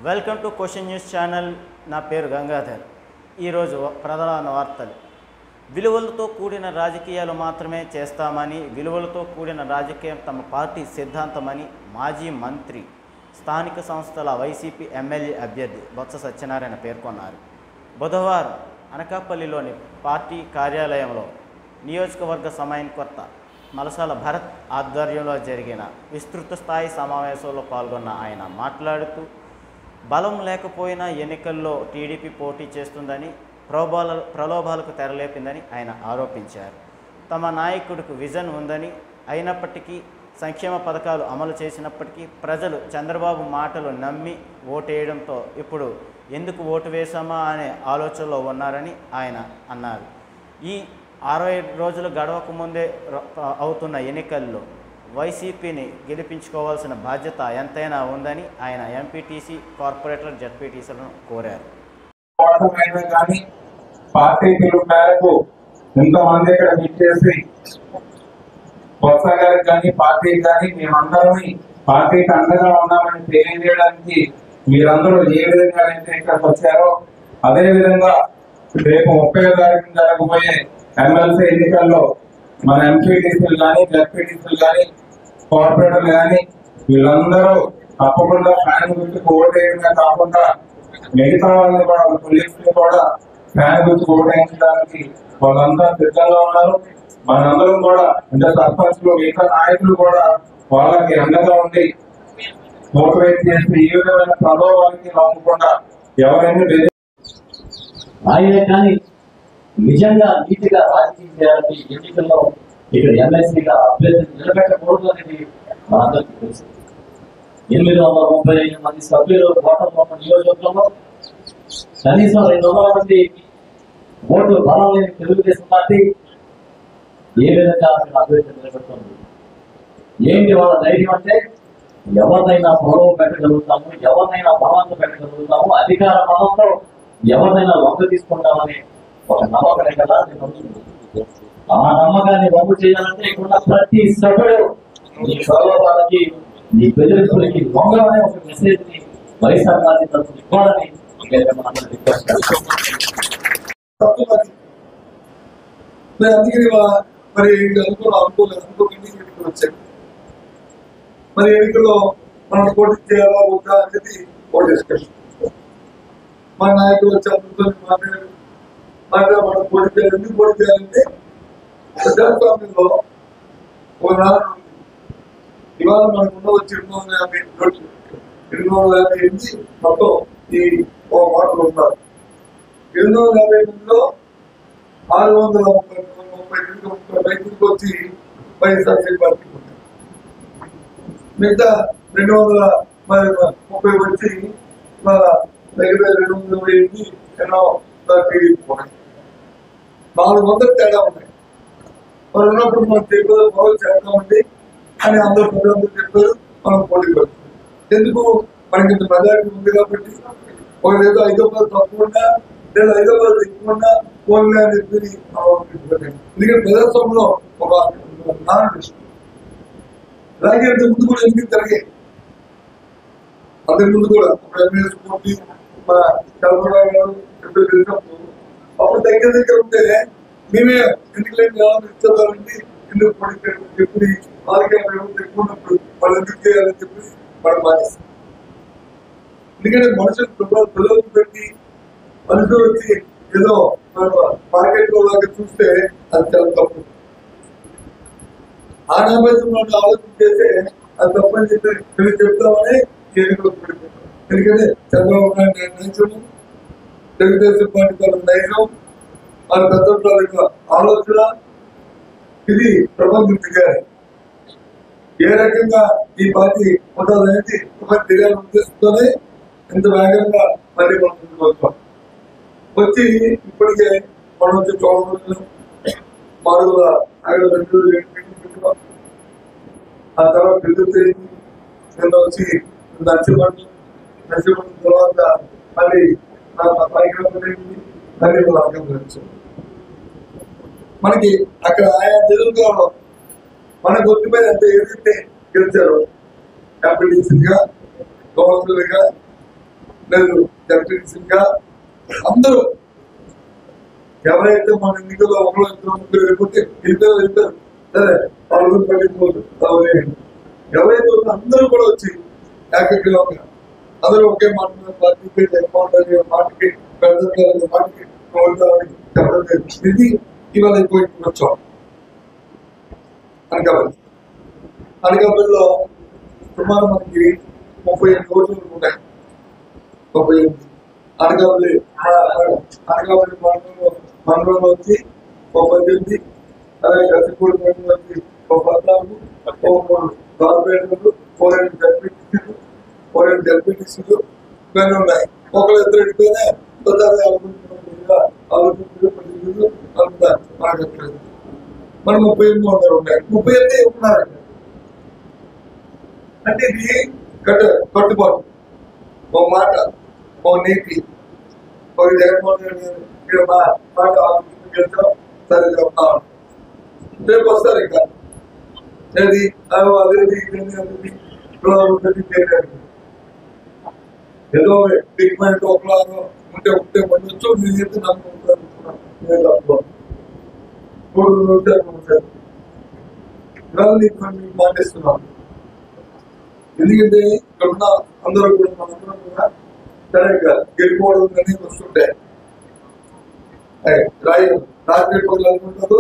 Welcome to question news channel. నా పేరు గంగాధర్. ఈరోజు ప్రధాన వార్తలు. విలువలతో కూడిన రాజకీయాలు మాత్రమే చేస్తామని, విలువలతో కూడిన రాజకీయం తమ పార్టీ సిద్ధాంతమని మాజీ మంత్రి, స్థానిక సంస్థల వైసీపీ ఎమ్మెల్యే అభ్యర్థి బొత్స సత్యనారాయణ పేర్కొన్నారు. బుధవారం అనకాపల్లిలోని పార్టీ కార్యాలయంలో నియోజకవర్గ సమన్వయకర్త మలసాల భరత్ ఆధ్వర్యంలో జరిగిన విస్తృత స్థాయి సమావేశంలో పాల్గొన్న ఆయన మాట్లాడుతూ, బలం లేకపోయినా ఎన్నికల్లో టీడీపీ పోటీ చేస్తుందని, ప్రలోభాలకు తెరలేపిందని ఆయన ఆరోపించారు. తమ నాయకుడికి విజన్ ఉందని, అయినప్పటికీ సంక్షేమ పథకాలు అమలు చేసినప్పటికీ ప్రజలు చంద్రబాబు మాటలు నమ్మి ఓటేయడంతో ఇప్పుడు ఎందుకు ఓటు వేశామా అనే ఆలోచనలో ఉన్నారని ఆయన అన్నారు. ఈ 60 రోజులు గడవక ముందే అవుతున్న ఎన్నికల్లో వైసీపీని గెలిపించుకోవాల్సిన బాధ్యత ఎంతైనా ఉందని ఆయన ఎంపీటీసీ, కార్పొరేటర్, జడ్పీటీసీలను కోరారు. పార్టీ పిలుపు మేరకు ఇంతమంది ఇక్కడ విచ్చేసి బొత్స గారికి కానీ పార్టీకి కానీ మేమందరం పార్టీకి అండగా ఉన్నామని తెలియజేయడానికి మీరందరూ ఏ విధంగా అయితే ఇక్కడికి వచ్చారో అదే విధంగా రేపు 30వ తారీఖున జరగబోయే ఎమ్మెల్సీ ఎన్నికల్లో మన ఎంపీటీసీలు కానీ, జడ్పీటీసీలు కానీ, కార్పొరేటర్లు కానీ వీళ్ళందరూ తప్పకుండా ఫ్యాన్ గుర్తుకు ఓటేయడమే కాకుండా మిగతా వాళ్ళని కూడా, పోలీసులు కూడా ఫ్యాన్ గుర్తుకు ఓటేయించడానికి వాళ్ళంతా సిద్ధంగా ఉన్నారు. మనందరం కూడా అంటే సర్పంచ్లు, మిగతా నాయకులు కూడా వాళ్ళకి అండగా ఉండి మోటివేట్ చేసి ఈ విధమైన ప్రభావానికి నమ్మకుండా ఎవరైనా ఆయనే కానీ నిజంగా నీతిగా రాజకీయం చేయాలని ఎన్నికల్లో ఇక్కడ ఎమ్మెల్సీగా అభ్యర్థిని నిలబెట్టకూడదు అనేది మనందరికీ తెలుసు. 835 మంది సభ్యులు ఓటర్లు నియోజకవర్గంలో కనీసం 200 మంది ఓటు బలం లేని తెలుగుదేశం పార్టీ ఏ విధంగా అభ్యర్థిని నిలబెడుతుంది? ఏంటి వాళ్ళ ధైర్యం అంటే, ఎవరినైనా పొడవు పెట్టగలుగుతాము, ఎవరినైనా బలాన్ని పెట్టగలుగుతాము, అధికార బలంతో ఎవరినైనా వంక తీసుకుంటామని ఒక నమ్మకమే కదా. ఆ నమ్మకాన్ని వంపు చేయాలంటే ఇక్కడ ప్రతి సభ్యుడు ఈ ప్రలోభాలకి, ఈ బెదిరింపులకి వంగమనే ఒక మెసేజ్ ని వైఎస్ఆర్ పార్టీ తరఫున ఇవ్వాలని మరి ఎన్నికల్లో మనం పోటీ చేయాలా వద్దా అనేది ఒక డిస్కషన్. మన నాయకులు వచ్చి అందరితో మాట్లాడారు. మనం పోటీ చేయాలి. ఎందుకు పోటీ చేయాలంటే ప్రజాస్వామ్యంలో ఒక నాడు ఇవాళ మనకున్న వచ్చి 258 మొత్తం ఈ ఒక మాటలు ఉన్నారు. 258లో 630 రైతులకు వచ్చి వైఎస్ఆర్సీపీ పార్టీ ఉంది. మిగతా 230 వచ్చి దగ్గర 228 ఎన్నో టీడీపీ ఉన్నాయి. 400 తేడా ఉన్నాయి. మరి ఉన్నప్పుడు మనం చెప్పేది బాగు చేద్దామండి అని అందరూ ప్రజలందరూ చెప్పారు. మనం పోటీ పడుతుంది. ఎందుకు? మనకి ఇంత మెజారిటీ ఉంది కాబట్టి. ఒకటేదో 5 తక్కువ లేదా 5 ఎక్కువ పోలే అని చెప్పి ఎందుకంటే ప్రజాస్వామ్యంలో ఒక అలాగే ముందు కూడా ఎందుకు జరిగాయి. అంతకు ముందు కూడా ఎమ్మెల్యేస్ పోటీ మన చంద్రబాబు గారు ఎప్పుడు తెలిసినప్పుడు అప్పుడు దగ్గర ఉంటే మేమే ఎన్నికలేని ఇచ్చేదామండి. ఎందుకు పోటీ చెప్పి వాళ్ళకి ఎక్కువ ఉన్నప్పుడు వాళ్ళు ఎందుకు చేయాలని చెప్పి మనం బాధిస్తాం. ఎందుకంటే మనుషులు పిల్లలు పెట్టి మనుషులు వచ్చి ఏదో మార్కెట్ లో లాగా చూస్తే అది చాలా తప్పు. ఆ నేపథ్యంలో ఆలోచన చేస్తే అది తప్పని చెప్పి చెప్తామని ఎన్నికలు పెడుతున్నాం. ఎందుకంటే చంద్రబాబు నాయుడు నైజం, తెలుగుదేశం పార్టీ వాళ్ళ నైజం, వాళ్ళ పెద్ద ఆలోచన ఇది ప్రపంచం దిగారు. ఏ రకంగా ఈ పార్టీ ఉండాలనేది తెలియాలని ఉద్దేశంతోనే ఇంత వేగంగా మళ్ళీ మనం ముందుకు వస్తాం. వచ్చి ఇప్పటికే మనం వచ్చి చోళ మాడుగుల ఆ తర్వాత విద్యుత్ నిన్న వచ్చి నర్సిపట్నం తర్వాత మళ్ళీ మళ్ళీ మనకి అక్కడ ఆయా జిల్లాలో మన గుర్తు మీద ఎంత ఏదైతే గెలిచారో ఎంపీటీసీగా, గవర్నర్గా లేదు ఎంపీటీసీగా అందరూ ఎవరైతే మన ఎన్నికల్లో ఒకరు ఇద్దరు ముగ్గురు వెళ్ళిపోతే వెళ్తారు సరే వాళ్ళు పడిపోదు ఎవరైతే అందరూ కూడా వచ్చి ఏకగ్రీవంగా అందరూ ఒకే మాట పార్టీకి జగన్మోహన్ మాటకి పెద్ద మాటకి చెప్పడం ఇది ఇవాళ ఇంటికి వచ్చాం అనకాపల్లిలో సుమారు మనకి 38 ఓట్లు ఉన్నాయి. 38 అనకాపల్లి మండలంలో వచ్చి 18, అలాగే గచ్చిపూడి మండలం వచ్చి 14, 3 కార్పొరేటర్లు, 4 డెప్యూటీసీలు ఇవన్నీ ఉన్నాయి. ఒకళ్ళు ఇద్దరు ఎడిపోయినా ఆలోచించారు మనం 38 ఉన్నాయి. 38 ఉన్నారు అంటే ఇది కట్టుబాటు, ఓ మాట, ఓ నీతి, ఒక జగన్మోహన్ రెడ్డి మాట ఆలోచించాం సరే చెప్తాను. రేపు వస్తారు ఇంకా అది అదేది ఏదో ట్రీట్మెంట్ ఒకలాగా ఉంటే ఉండొచ్చు. నేను చెప్తే నమ్ముకుంటాను మాటిస్తున్నాను. ఎందుకంటే ఇక్కడ ఉన్న అందరూ కూడా మనందరం కూడా సరిగ్గా గెలిపోవడం అనేది వస్తుంటే రాజకీయ అనుకుంటారు